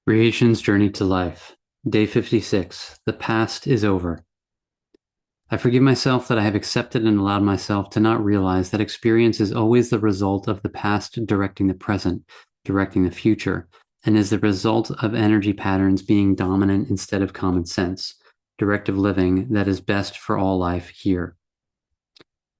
Creation's Journey to Life, Day 56. The past is over. I forgive myself that I have accepted and allowed myself to not realize that experience is always the result of the past directing the present, directing the future, and is the result of energy patterns being dominant instead of common sense, directive living that is best for all life here.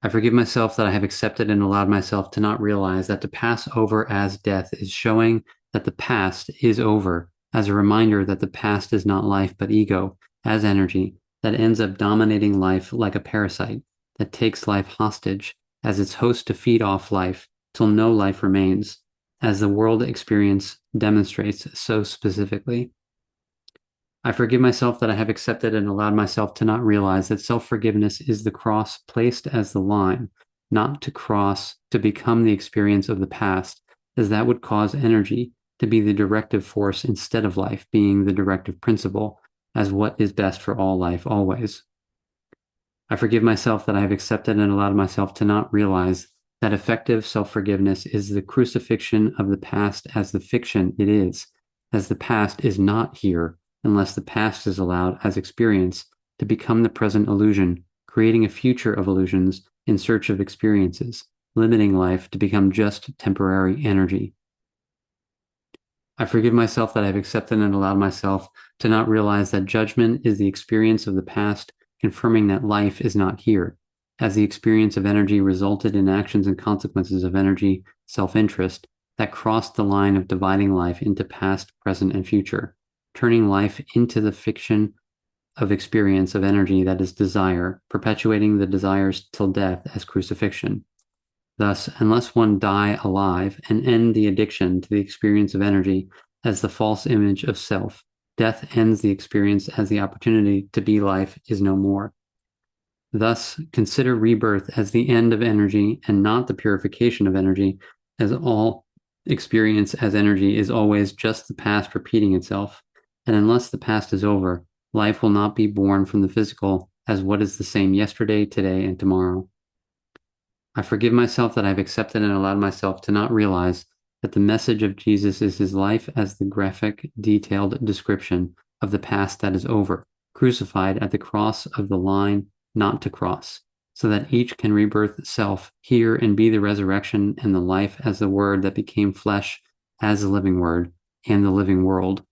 I forgive myself that I have accepted and allowed myself to not realize that to pass over as death is showing that the past is over, as a reminder that the past is not life but ego, as energy, that ends up dominating life like a parasite, that takes life hostage as its host to feed off life till no life remains, as the world experience demonstrates so specifically. I forgive myself that I have accepted and allowed myself to not realize that self-forgiveness is the cross placed as the line, not to cross to become the experience of the past, as that would cause energy to be the directive force instead of life being the directive principle, as what is best for all life always. I forgive myself that I have accepted and allowed myself to not realize that effective self-forgiveness is the crucifixion of the past as the fiction it is, as the past is not here unless the past is allowed as experience to become the present illusion, creating a future of illusions in search of experiences, limiting life to become just temporary energy. I forgive myself that I have accepted and allowed myself to not realize that judgment is the experience of the past, confirming that life is not here, as the experience of energy resulted in actions and consequences of energy, self-interest, that crossed the line of dividing life into past, present, and future, turning life into the fiction of experience of energy that is desire, perpetuating the desires till death as crucifixion. Thus, unless one die alive and end the addiction to the experience of energy as the false image of self, death ends the experience as the opportunity to be life is no more. Thus, consider rebirth as the end of energy and not the purification of energy, as all experience as energy is always just the past repeating itself. And unless the past is over, life will not be born from the physical as what is the same yesterday, today, and tomorrow. I forgive myself that I've accepted and allowed myself to not realize that the message of Jesus is his life as the graphic, detailed description of the past that is over, crucified at the cross of the line not to cross, so that each can rebirth self here and be the resurrection and the life as the word that became flesh, as the living word, and the living world.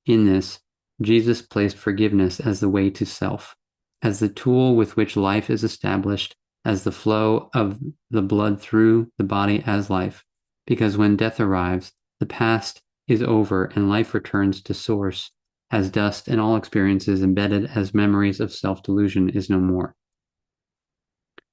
In this, Jesus placed forgiveness as the way to self, as the tool with which life is established, as the flow of the blood through the body as life, because when death arrives, the past is over and life returns to source, as dust and all experiences embedded as memories of self-delusion is no more.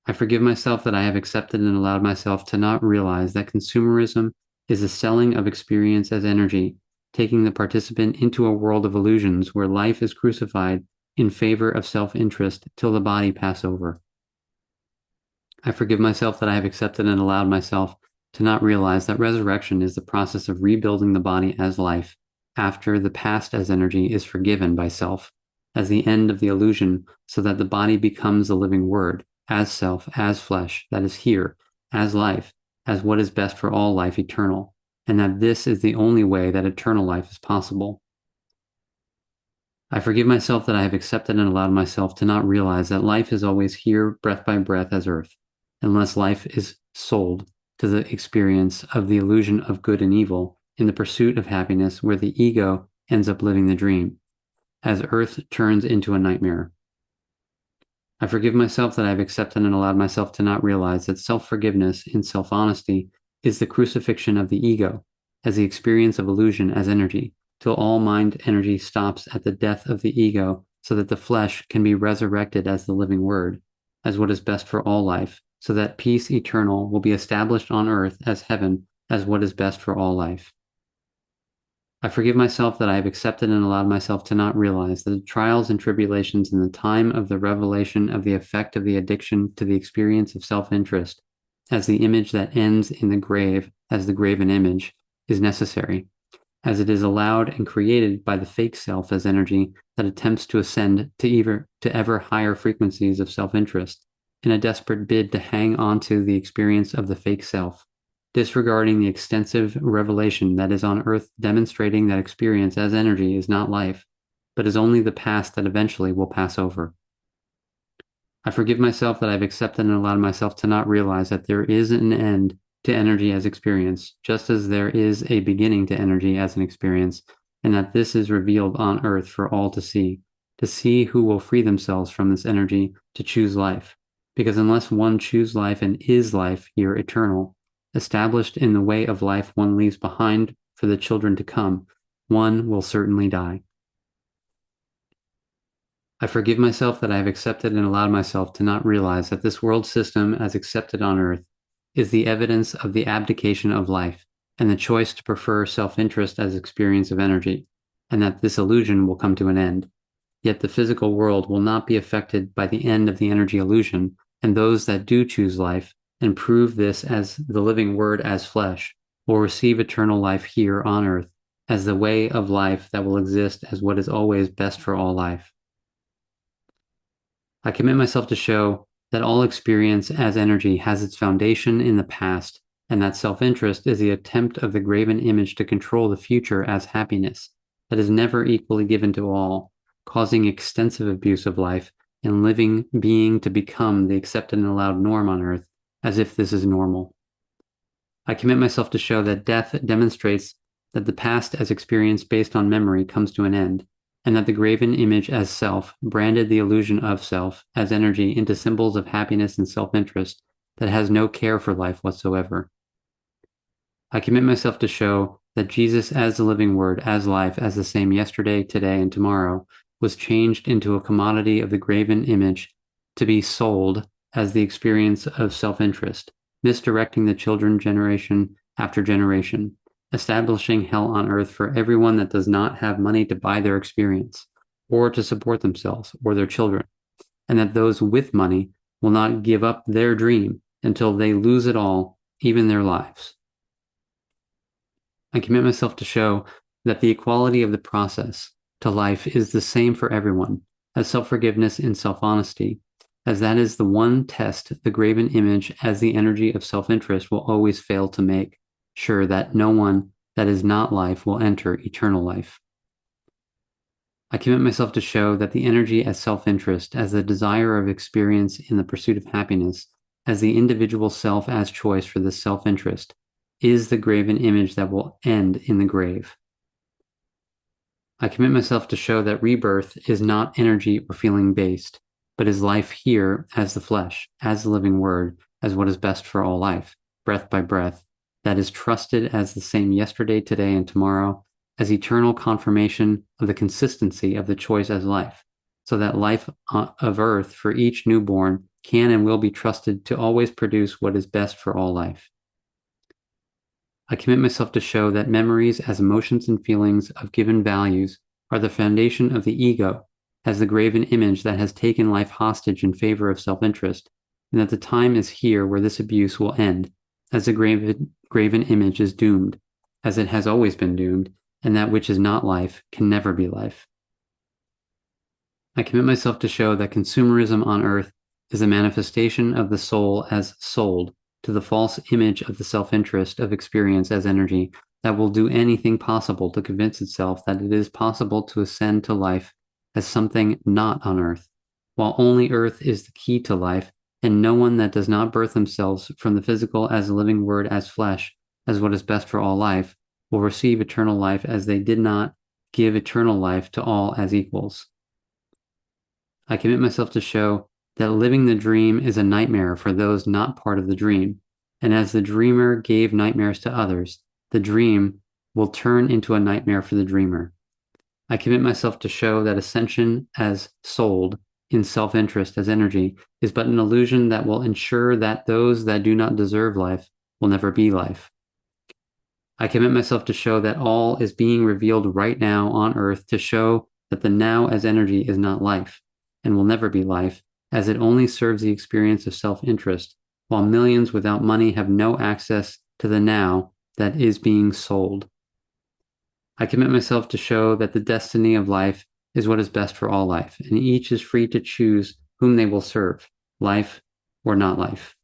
I forgive myself that I have accepted and allowed myself to not realize that consumerism is the selling of experience as energy, taking the participant into a world of illusions where life is crucified in favor of self-interest till the body pass over. I forgive myself that I have accepted and allowed myself to not realize that resurrection is the process of rebuilding the body as life, after the past as energy is forgiven by self, as the end of the illusion, so that the body becomes the living word, as self, as flesh, that is here, as life, as what is best for all life eternal, and that this is the only way that eternal life is possible. I forgive myself that I have accepted and allowed myself to not realize that life is always here, breath by breath, as earth, unless life is sold to the experience of the illusion of good and evil in the pursuit of happiness, where the ego ends up living the dream, as earth turns into a nightmare. I forgive myself that I have accepted and allowed myself to not realize that self-forgiveness in self-honesty is the crucifixion of the ego, as the experience of illusion as energy, till all mind energy stops at the death of the ego, so that the flesh can be resurrected as the living word, as what is best for all life, so that peace eternal will be established on earth as heaven, as what is best for all life. I forgive myself that I have accepted and allowed myself to not realize that the trials and tribulations in the time of the revelation of the effect of the addiction to the experience of self-interest, as the image that ends in the grave as the graven image, is necessary, as it is allowed and created by the fake self as energy that attempts to ascend to ever higher frequencies of self-interest in a desperate bid to hang on to the experience of the fake self, disregarding the extensive revelation that is on earth demonstrating that experience as energy is not life, but is only the past that eventually will pass over. I forgive myself that I've accepted and allowed myself to not realize that there is an end to energy as experience, just as there is a beginning to energy as an experience, and that this is revealed on earth for all to see who will free themselves from this energy to choose life. Because unless one choose life and is life here eternal, established in the way of life one leaves behind for the children to come, one will certainly die. I forgive myself that I have accepted and allowed myself to not realize that this world system as accepted on earth is the evidence of the abdication of life and the choice to prefer self-interest as experience of energy, and that this illusion will come to an end. Yet the physical world will not be affected by the end of the energy illusion, and those that do choose life and prove this as the living word as flesh will receive eternal life here on earth as the way of life that will exist as what is always best for all life. I commit myself to show that all experience as energy has its foundation in the past, and that self-interest is the attempt of the graven image to control the future as happiness that is never equally given to all, causing extensive abuse of life and living being to become the accepted and allowed norm on earth, as if this is normal. I commit myself to show that death demonstrates that the past as experience based on memory comes to an end, and that the graven image as self branded the illusion of self as energy into symbols of happiness and self-interest that has no care for life whatsoever. I commit myself to show that Jesus as the living word, as life, as the same yesterday, today, and tomorrow, was changed into a commodity of the graven image to be sold as the experience of self-interest, misdirecting the children generation after generation, establishing hell on earth for everyone that does not have money to buy their experience, or to support themselves or their children, and that those with money will not give up their dream until they lose it all, even their lives. I commit myself to show that the equality of the process to life is the same for everyone, as self-forgiveness and self-honesty, as that is the one test the graven image as the energy of self-interest will always fail to make sure that no one that is not life will enter eternal life. I commit myself to show that the energy as self-interest, as the desire of experience in the pursuit of happiness, as the individual self as choice for this self-interest, is the graven image that will end in the grave. I commit myself to show that rebirth is not energy or feeling based, but is life here as the flesh, as the living word, as what is best for all life, breath by breath, that is trusted as the same yesterday, today, and tomorrow, as eternal confirmation of the consistency of the choice as life, so that life of earth for each newborn can and will be trusted to always produce what is best for all life. I commit myself to show that memories as emotions and feelings of given values are the foundation of the ego as the graven image that has taken life hostage in favor of self-interest, and that the time is here where this abuse will end, as the graven image is doomed, as it has always been doomed, and that which is not life can never be life. I commit myself to show that consumerism on earth is a manifestation of the soul as sold to the false image of the self-interest of experience as energy that will do anything possible to convince itself that it is possible to ascend to life as something not on earth, while only earth is the key to life, and no one that does not birth themselves from the physical as a living word as flesh, as what is best for all life, will receive eternal life as they did not give eternal life to all as equals. I commit myself to show that living the dream is a nightmare for those not part of the dream, and as the dreamer gave nightmares to others, the dream will turn into a nightmare for the dreamer. I commit myself to show that ascension as sold in self-interest as energy is but an illusion that will ensure that those that do not deserve life will never be life. I commit myself to show that all is being revealed right now on earth to show that the now as energy is not life and will never be life, as it only serves the experience of self-interest, while millions without money have no access to the now that is being sold. I commit myself to show that the destiny of life is what is best for all life, and each is free to choose whom they will serve, life or not life.